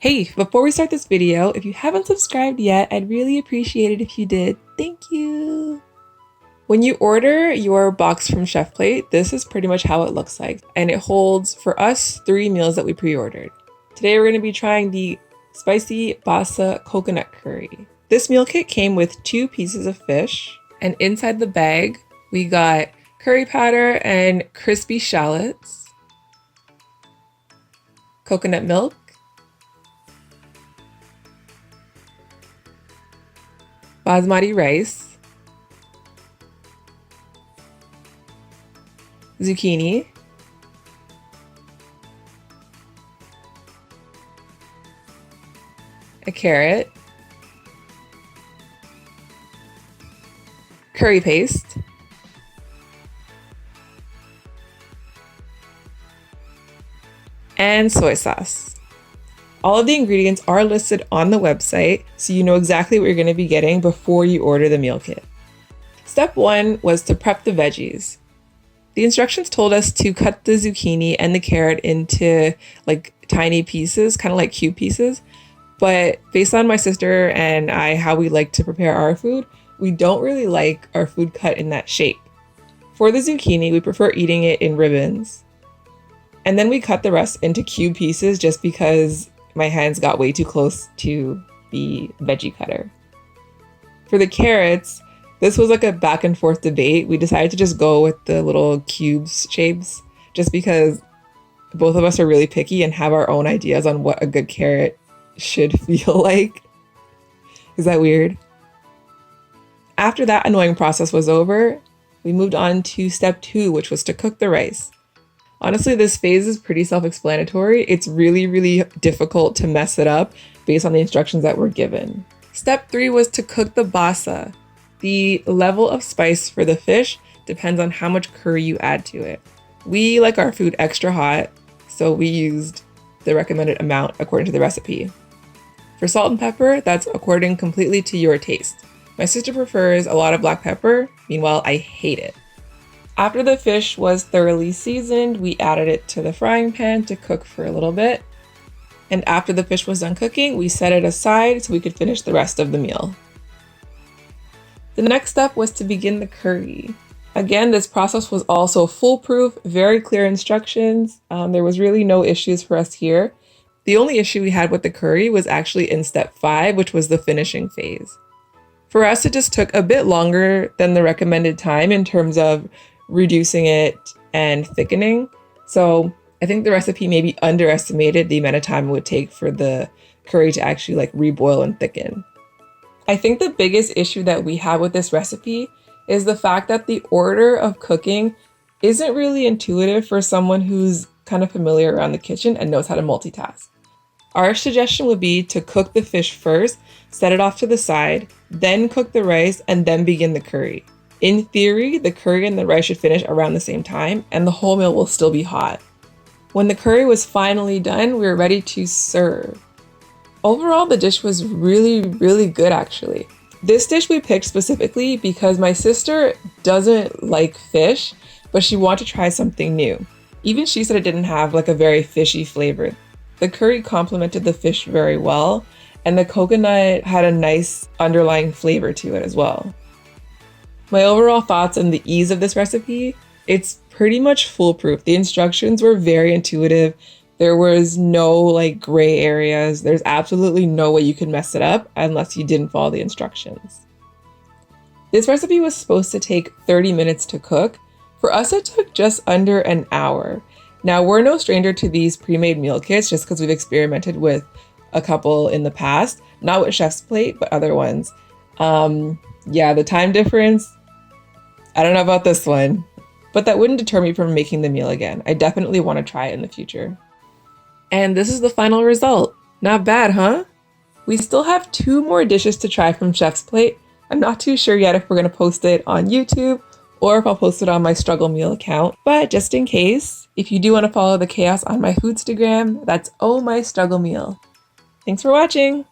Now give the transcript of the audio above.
Hey, before we start this video, if you haven't subscribed yet, I'd really appreciate it if you did. Thank you. When you order your box from Chef Plate, this is pretty much how it looks like. And it holds, for us, 3 meals that we pre-ordered. Today we're going to be trying the spicy Basa coconut curry. This meal kit came with 2 pieces of fish. And inside the bag, we got curry powder and crispy shallots, coconut milk, basmati rice, zucchini, a carrot, curry paste, and soy sauce. All of the ingredients are listed on the website, so you know exactly what you're going to be getting before you order the meal kit. Step 1 was to prep the veggies. The instructions told us to cut the zucchini and the carrot into like tiny pieces, kind of like cube pieces. But based on my sister and I, how we like to prepare our food, we don't really like our food cut in that shape. For the zucchini, we prefer eating it in ribbons. And then we cut the rest into cube pieces just because my hands got way too close to the veggie cutter. For the carrots, this was like a back and forth debate. We decided to just go with the little cubes shapes just because both of us are really picky and have our own ideas on what a good carrot should feel like. Is that weird? After that annoying process was over, we moved on to step 2, which was to cook the rice. Honestly, this phase is pretty self-explanatory. It's really difficult to mess it up based on the instructions that were given. Step 3 was to cook the basa. The level of spice for the fish depends on how much curry you add to it. We like our food extra hot, so we used the recommended amount according to the recipe. For salt and pepper, that's according completely to your taste. My sister prefers a lot of black pepper, meanwhile I hate it. After the fish was thoroughly seasoned, we added it to the frying pan to cook for a little bit. And after the fish was done cooking, we set it aside so we could finish the rest of the meal. The next step was to begin the curry. Again, this process was also foolproof, very clear instructions. There was really no issues for us here. The only issue we had with the curry was actually in step 5, which was the finishing phase. For us, it just took a bit longer than the recommended time in terms of reducing it and thickening. So I think the recipe maybe underestimated the amount of time it would take for the curry to actually like reboil and thicken. I think the biggest issue that we have with this recipe is the fact that the order of cooking isn't really intuitive for someone who's kind of familiar around the kitchen and knows how to multitask. Our suggestion would be to cook the fish first, set it off to the side, then cook the rice, and then begin the curry. In theory, the curry and the rice should finish around the same time, and the whole meal will still be hot. When the curry was finally done, we were ready to serve. Overall, the dish was really good actually. This dish we picked specifically because my sister doesn't like fish, but she wanted to try something new. Even she said it didn't have like a very fishy flavor. The curry complemented the fish very well, and the coconut had a nice underlying flavor to it as well. My overall thoughts on the ease of this recipe, it's pretty much foolproof. The instructions were very intuitive. There was no like gray areas. There's absolutely no way you could mess it up unless you didn't follow the instructions. This recipe was supposed to take 30 minutes to cook. For us, it took just under an hour. Now, we're no stranger to these pre-made meal kits just because we've experimented with a couple in the past, not with Chef's Plate, but other ones. Yeah, the time difference, I don't know about this one, but that wouldn't deter me from making the meal again. I definitely want to try it in the future. And this is the final result. Not bad, huh? We still have 2 more dishes to try from Chef's Plate. I'm not too sure yet if we're going to post it on YouTube or if I'll post it on my Struggle Meal account. But just in case, if you do want to follow the chaos on my Foodstagram, that's Oh My Struggle Meal. Thanks for watching!